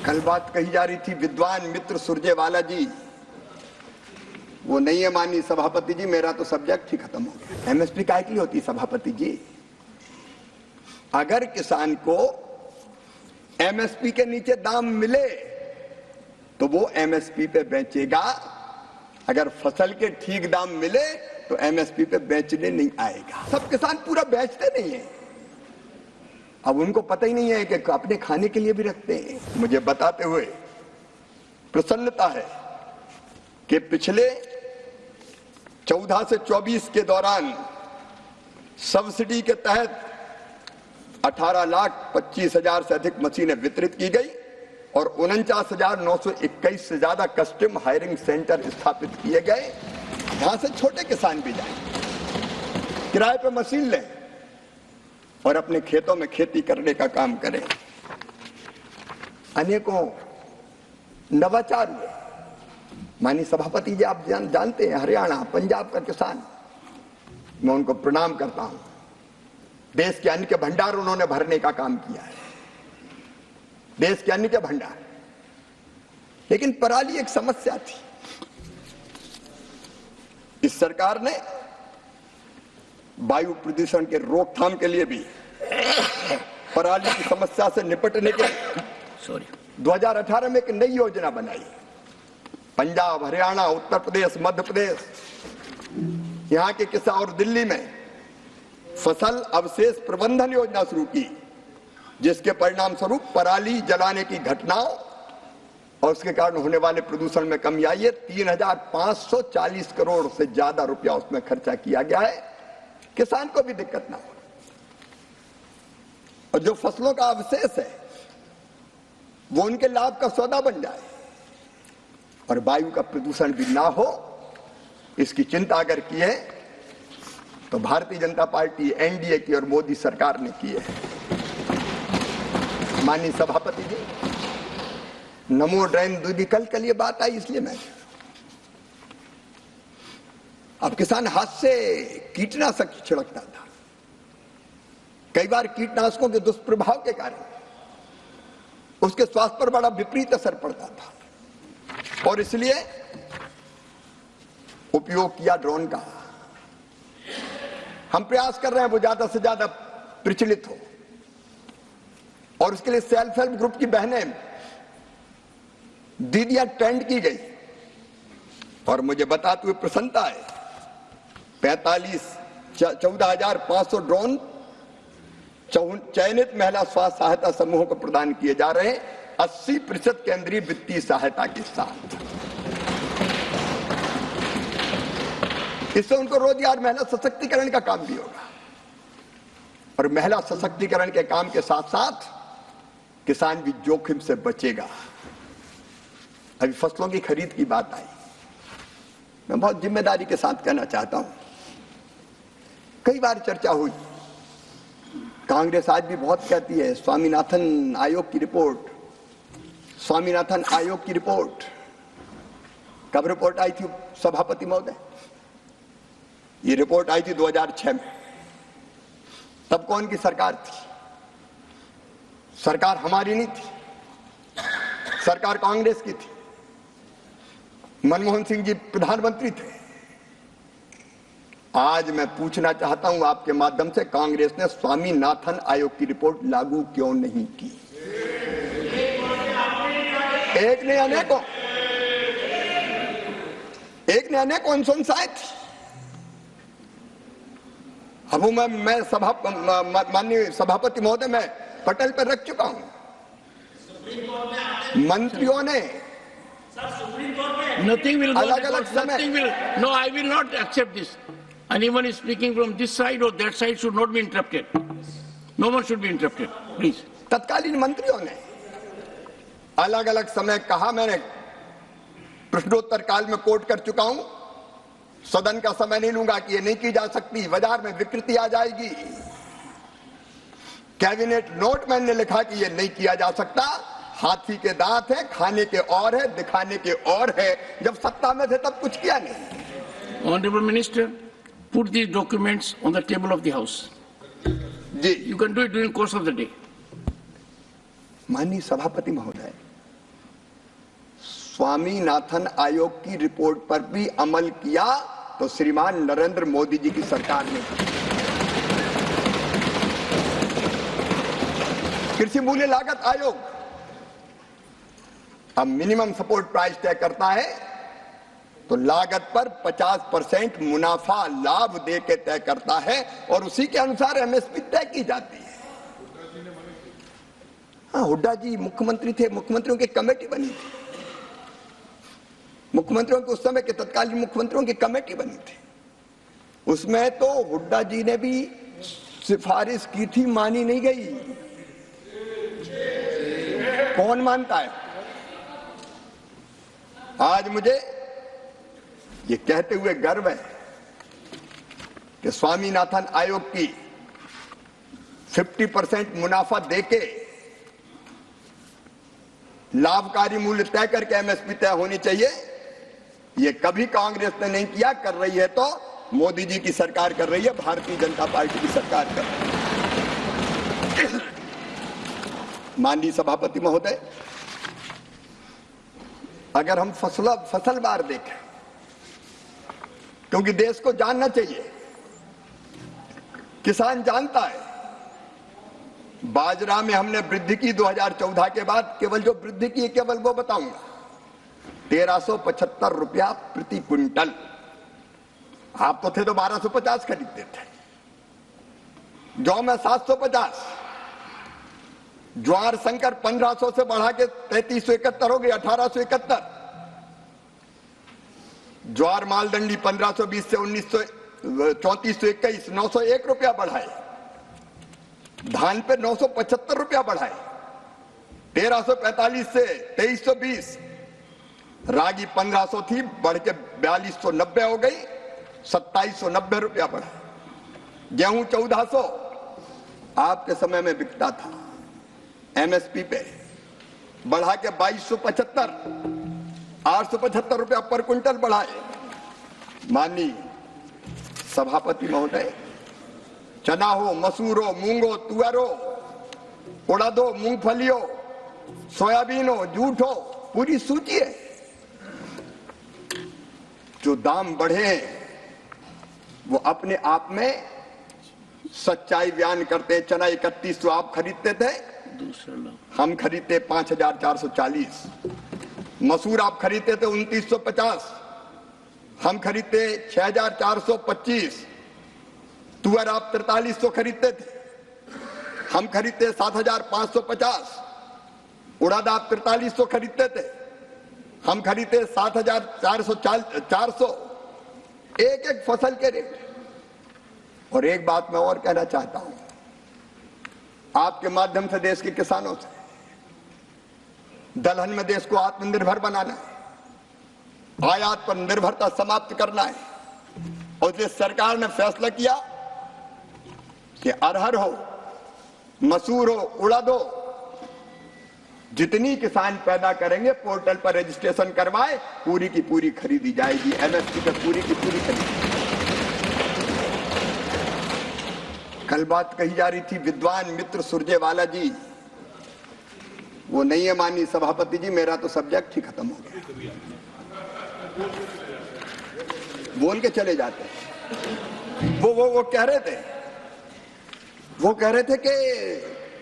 कल बात कही जा रही थी विद्वान मित्र सुरजेवाला जी, वो नहीं है माननीय सभापति जी, मेरा तो सब्जेक्ट ही खत्म हो गया। एमएसपी काय के लिए होती सभापति जी? अगर किसान को एमएसपी के नीचे दाम मिले तो वो एमएसपी पे बेचेगा, अगर फसल के ठीक दाम मिले तो एमएसपी पे बेचने नहीं आएगा। सब किसान पूरा बेचते नहीं है, अब उनको पता ही नहीं है कि अपने खाने के लिए भी रखते हैं। मुझे बताते हुए प्रसन्नता है कि पिछले 14 से 24 के दौरान सब्सिडी के तहत 18,25,000 से अधिक मशीनें वितरित की गई और 49,921 से ज्यादा कस्टम हायरिंग सेंटर स्थापित किए गए, जहां से छोटे किसान भी जाएं, किराए पर मशीन लें और अपने खेतों में खेती करने का काम करें। अनेकों नवाचार हुए। माननीय सभापति जी, आप जानते हैं हरियाणा पंजाब का किसान, मैं उनको प्रणाम करता हूं। देश के अन्न के भंडार उन्होंने भरने का काम किया है, देश के अन्न के भंडार। लेकिन पराली एक समस्या थी। इस सरकार ने वायु प्रदूषण के रोकथाम के लिए भी पराली की समस्या से निपटने के लिए 2018 में एक नई योजना बनाई। पंजाब, हरियाणा, उत्तर प्रदेश, मध्य प्रदेश, यहां के किसान और दिल्ली में फसल अवशेष प्रबंधन योजना शुरू की, जिसके परिणाम स्वरूप पराली जलाने की घटनाओं और उसके कारण होने वाले प्रदूषण में कमी आई है। 3,540 करोड़ से ज्यादा रुपया उसमें खर्चा किया गया है, किसान को भी दिक्कत ना हो और जो फसलों का अवशेष है वो उनके लाभ का सौदा बन जाए और वायु का प्रदूषण भी ना हो, इसकी चिंता अगर की है तो भारतीय जनता पार्टी एनडीए की और मोदी सरकार ने की है। माननीय सभापति जी, नमो ड्रेन दूधी कल ये बात आई, इसलिए मैं अब किसान हाथ से कीटनाशक छिड़कता था, कई बार कीटनाशकों के दुष्प्रभाव के कारण उसके स्वास्थ्य पर बड़ा विपरीत असर पड़ता था और इसलिए उपयोग किया ड्रोन का। हम प्रयास कर रहे हैं वो ज्यादा से ज्यादा प्रचलित हो और उसके लिए सेल्फ हेल्प ग्रुप की बहनें दीदियां ट्रेंड की गई और मुझे बताते हुए प्रसन्नता है 14,500 ड्रोन चयनित महिला स्वास्थ्य सहायता समूहों को प्रदान किए जा रहे हैं, 80% केंद्रीय वित्तीय सहायता के साथ। इससे उनको रोजगार, महिला सशक्तिकरण का काम भी होगा और महिला सशक्तिकरण के काम के साथ साथ किसान भी जोखिम से बचेगा। अभी फसलों की खरीद की बात आई, मैं बहुत जिम्मेदारी के साथ कहना चाहता हूं, कई बार चर्चा हुई, कांग्रेस आज भी बहुत कहती है स्वामीनाथन आयोग की रिपोर्ट, स्वामीनाथन आयोग की रिपोर्ट। कब रिपोर्ट आई थी सभापति महोदय? ये रिपोर्ट आई थी 2006 में। तब कौन की सरकार थी? सरकार हमारी नहीं थी, सरकार कांग्रेस की थी। मनमोहन सिंह जी प्रधानमंत्री थे। आज मैं पूछना चाहता हूं आपके माध्यम से, कांग्रेस ने स्वामीनाथन आयोग की रिपोर्ट लागू क्यों नहीं की? एक ने अनेकों अनुशंसाएं थी। अब मैं माननीय सभापति महोदय, मैं पटल पर रख चुका हूं, मंत्रियों ने अलग-अलग समय। No, I will not accept this. Anyone is speaking from this side or that side should not be interrupted. No one should be interrupted, please. तत्कालीन मंत्रियों ने अलग-अलग समय कहा, मैंने प्रश्नोत्तर काल में कोट कर चुका हूं, सदन का समय नहीं लूंगा कि ये नहीं की जा सकती, बाजार में विकृति आ जाएगी। कैबिनेट नोट मैंने लिखा कि ये नहीं किया जा सकता, हाथी के दांत है, खाने के और है, दिखाने के और है। जब सत्ता में थे तब कुछ किया नहीं। Honorable Minister, put these documents on the table of the House. Ji, You can do it during course of the day. माननीय सभापति महोदय, स्वामीनाथन आयोग की रिपोर्ट पर भी अमल किया तो श्रीमान नरेंद्र मोदी जी की सरकार ने। कृषि मूल्य लागत आयोग अब मिनिमम सपोर्ट प्राइस तय करता है तो लागत पर 50% मुनाफा लाभ दे के तय करता है और उसी के अनुसार एमएसपी तय की जाती है। हाँ, हुड्डा जी मुख्यमंत्री थे, मुख्यमंत्रियों की कमेटी बनी थी, मुख्यमंत्रियों के उस समय के तत्कालीन मुख्यमंत्रियों की कमेटी बनी थी। उसमें तो हुड्डा जी ने भी सिफारिश की थी, मानी नहीं गई। कौन मानता है? आज मुझे ये कहते हुए गर्व है कि स्वामीनाथन आयोग की 50% मुनाफा देके लाभकारी मूल्य तय करके एमएसपी तय होनी चाहिए। ये कभी कांग्रेस ने नहीं किया, कर रही है तो मोदी जी की सरकार कर रही है, भारतीय जनता पार्टी की सरकार कर रही है। माननीय सभापति महोदय, अगर हम फसलवार देखें, क्योंकि देश को जानना चाहिए, किसान जानता है बाजरा में हमने वृद्धि की 2014 के बाद, केवल जो वृद्धि की केवल वो बताऊंगा, 1375 रुपया प्रति क्विंटल। आप तो थे तो 1250 खरीदते थे। जौ में 750, ज्वार संकर 1500 से बढ़ा के 3371 हो गई, 1871। ज्वार मालदंडी 1520 से 3421, 901 रुपया बढ़ाए। धान पे 975 रुपया बढ़ाए, 1345 से 2320। रागी 1500 थी, बढ़ के 4290 हो गई, 2790 रुपया बढ़ा। गेहूं 1400 आपके समय में बिकता था, एमएसपी पे बढ़ा के 2275, 875 रुपया पर क्विंटल बढ़ाए। माननीय सभापति महोदय, चना हो, मसूर हो, मूंग हो, तुअर हो, उड़द हो, मूंगफली हो, सोयाबीन हो, जूट हो, पूरी सूची है। जो दाम बढ़े हैं वो अपने आप में सच्चाई बयान करते हैं। चना 3100 आप खरीदते थे, हम खरीदते 5440। मसूर आप खरीदते थे 2950, हम खरीदते 6425। तुअर आप 4300 खरीदते थे, हम खरीदते 7550। उड़द आप 4300 खरीदते थे, हम खरीदते 7400। एक एक फसल के रेट। और एक बात मैं और कहना चाहता हूं आपके माध्यम से देश के किसानों से, दलहन में देश को आत्मनिर्भर बनाना है, आयात पर निर्भरता समाप्त करना है। और इसलिए सरकार ने फैसला किया कि अरहर हो, मसूर हो, उड़द हो, जितनी किसान पैदा करेंगे पोर्टल पर रजिस्ट्रेशन करवाए, पूरी की पूरी खरीदी जाएगी। एमएसपी पे पूरी की पूरी खरीदी। कल बात कही जा रही थी विद्वान मित्र सुरजेवाला जी, वो नहीं है माननीय सभापति जी, मेरा तो सब्जेक्ट ही खत्म हो गया, बोल के चले जाते हैं। वो कह रहे थे कि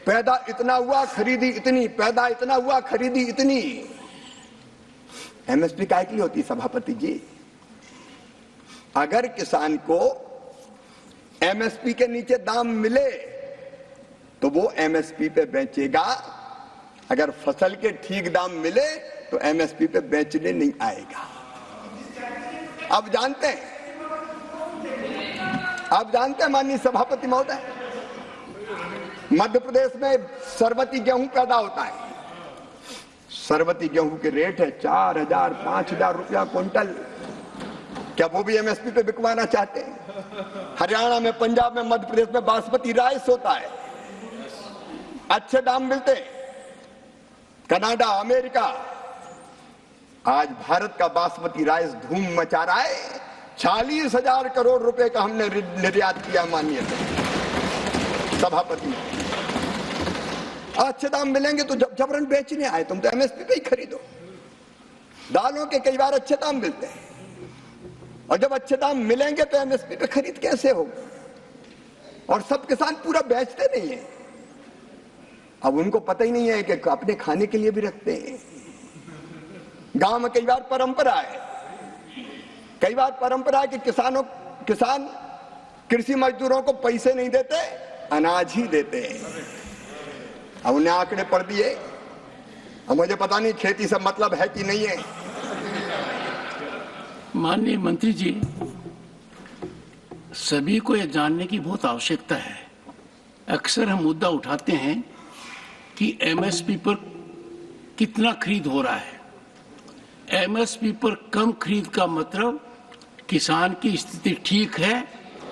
पैदा इतना हुआ खरीदी इतनी, पैदा इतना हुआ खरीदी इतनी। एमएसपी काय की होती सभापति जी? अगर किसान को एमएसपी के नीचे दाम मिले तो वो एमएसपी पे बेचेगा, अगर फसल के ठीक दाम मिले तो एमएसपी पे बेचने नहीं आएगा। अब जानते हैं माननीय सभापति महोदय, मध्य प्रदेश में सरबती गेहूं पैदा होता है। सरबती गेहूं के रेट है 4000 5000 रुपया क्विंटल। क्या वो भी एमएसपी पे बिकवाना चाहते हैं? हरियाणा में, पंजाब में, मध्य प्रदेश में बासमती राइस होता है, अच्छे दाम मिलते हैं। कनाडा, अमेरिका, आज भारत का बासमती राइस धूम मचा रहा है। 40,000 करोड़ रुपए का हमने निर्यात किया माननीय सभापति। अच्छे दाम मिलेंगे तो जबरन बेचने आए, तुम तो एमएसपी पे ही खरीदो। दालों के कई बार अच्छे दाम मिलते हैं, और जब अच्छे दाम मिलेंगे तो एमएसपी पे खरीद कैसे होगी? और सब किसान पूरा बेचते नहीं है। अब उनको पता ही नहीं है कि अपने खाने के लिए भी रखते हैं। गांव में कई बार परंपरा है, कि किसान कृषि मजदूरों को पैसे नहीं देते, अनाज ही देते हैं। अब उन्हें आंकड़े पढ़ दिए। अब मुझे पता नहीं खेती से मतलब है कि नहीं है। माननीय मंत्री जी, सभी को यह जानने की बहुत आवश्यकता है। अक्सर हम मुद्दा उठाते हैं कि एमएसपी पर कितना खरीद हो रहा है। एमएसपी पर कम खरीद का मतलब किसान की स्थिति ठीक है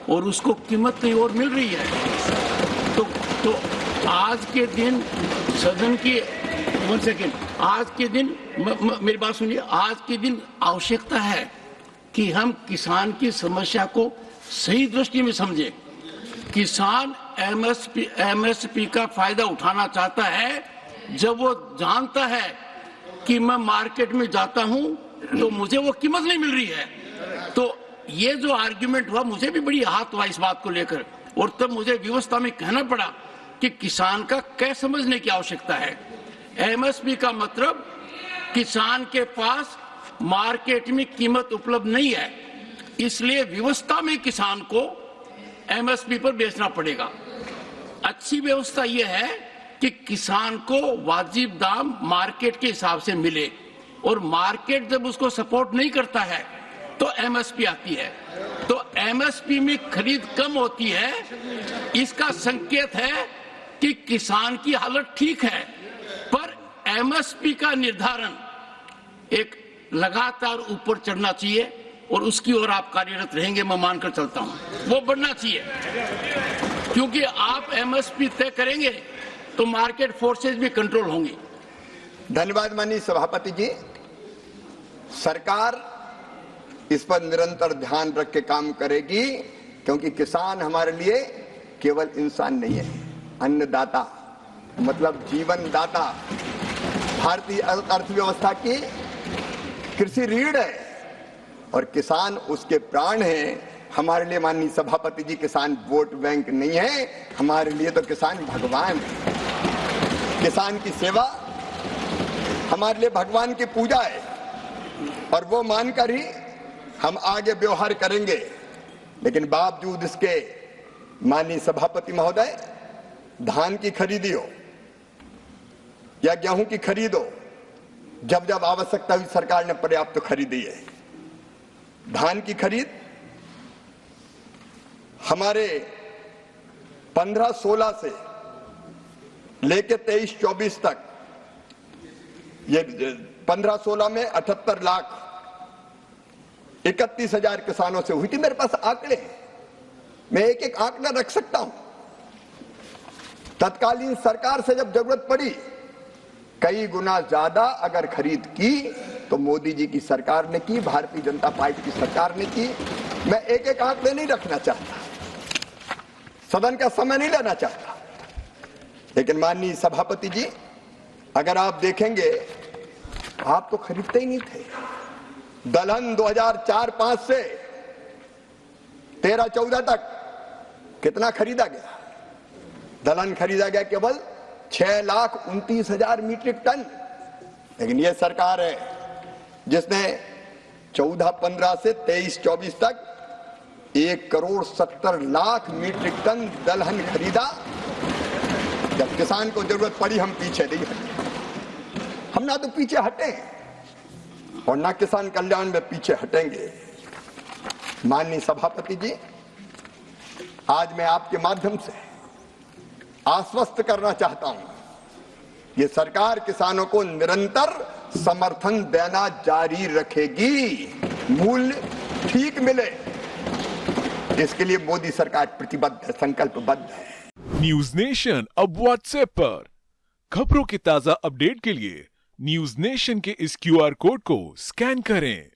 और उसको कीमत कहीं और मिल रही है। तो आज के दिन सदन की आज के दिन मेरी बात सुनिए, आज के दिन आवश्यकता है कि हम किसान की समस्या को सही दृष्टि में समझें। किसान एमएसपी का फायदा उठाना चाहता है जब वो जानता है कि मैं मार्केट में जाता हूं तो मुझे वो कीमत नहीं मिल रही है। तो ये जो आर्ग्यूमेंट हुआ, मुझे भी बड़ी आहत हुआ इस बात को लेकर, और तब मुझे व्यवस्था में कहना पड़ा कि किसान का क्या समझने की आवश्यकता है। एमएसपी का मतलब किसान के पास मार्केट में कीमत उपलब्ध नहीं है, इसलिए व्यवस्था में किसान को एमएसपी पर बेचना पड़ेगा। अच्छी व्यवस्था यह है कि किसान को वाजिब दाम मार्केट के हिसाब से मिले, और मार्केट जब उसको सपोर्ट नहीं करता है तो एमएसपी आती है। तो एमएसपी में खरीद कम होती है, इसका संकेत है कि किसान की हालत ठीक है। पर एमएसपी का निर्धारण एक लगातार ऊपर चढ़ना चाहिए, और उसकी ओर आप कार्यरत रहेंगे, मैं मानकर चलता हूं। वो बढ़ना चाहिए, क्योंकि आप एमएसपी तय करेंगे तो मार्केट फोर्सेस भी कंट्रोल होंगी। धन्यवाद माननीय सभापति जी। सरकार इस पर निरंतर ध्यान रख के काम करेगी, क्योंकि किसान हमारे लिए केवल इंसान नहीं है, अन्नदाता मतलब जीवन दाता, भारतीय अर्थव्यवस्था की कृषि रीढ़ है, और किसान उसके प्राण हैं। हमारे लिए माननीय सभापति जी किसान वोट बैंक नहीं है, हमारे लिए तो किसान भगवान है। किसान की सेवा हमारे लिए भगवान की पूजा है, और वो मानकर ही हम आगे व्यवहार करेंगे। लेकिन बावजूद इसके माननीय सभापति महोदय, धान की खरीदी हो या गेहूं की खरीद हो, जब जब आवश्यकता हुई सरकार ने पर्याप्त खरीदी है। धान की खरीद हमारे 15-16 से लेके 23-24 तक, ये 15-16 में 78 लाख 31,000 किसानों से हुई थी। मेरे पास आंकड़े हैं, मैं एक एक आंकड़ा रख सकता हूं। तत्कालीन सरकार से जब जरूरत पड़ी, कई गुना ज्यादा अगर खरीद की तो मोदी जी की सरकार ने की, भारतीय जनता पार्टी की सरकार ने की। मैं एक एक आंकड़े नहीं रखना चाहता, सदन का समय नहीं लेना चाहता, लेकिन माननीय सभापति जी, अगर आप देखेंगे, आप तो खरीदते ही नहीं थे। दलहन 2004-05 से 13-14 तक कितना खरीदा गया? दलहन खरीदा गया केवल 6,29,000 मीट्रिक टन। लेकिन यह सरकार है जिसने 14-15 से 23-24 तक 1,70,00,000 मीट्रिक टन दलहन खरीदा। जब किसान को जरूरत पड़ी, हम पीछे नहीं हटे। हम ना तो पीछे हटे और ना किसान कल्याण में पीछे हटेंगे। माननीय सभापति जी, आज मैं आपके माध्यम से आश्वस्त करना चाहता हूं, ये सरकार किसानों को निरंतर समर्थन देना जारी रखेगी, मूल्य ठीक मिले, इसके लिए मोदी सरकार प्रतिबद्ध है, संकल्पबद्ध है। न्यूज नेशन अब व्हाट्सएप पर खबरों के ताजा अपडेट के लिए न्यूज नेशन के इस QR कोड को स्कैन करें।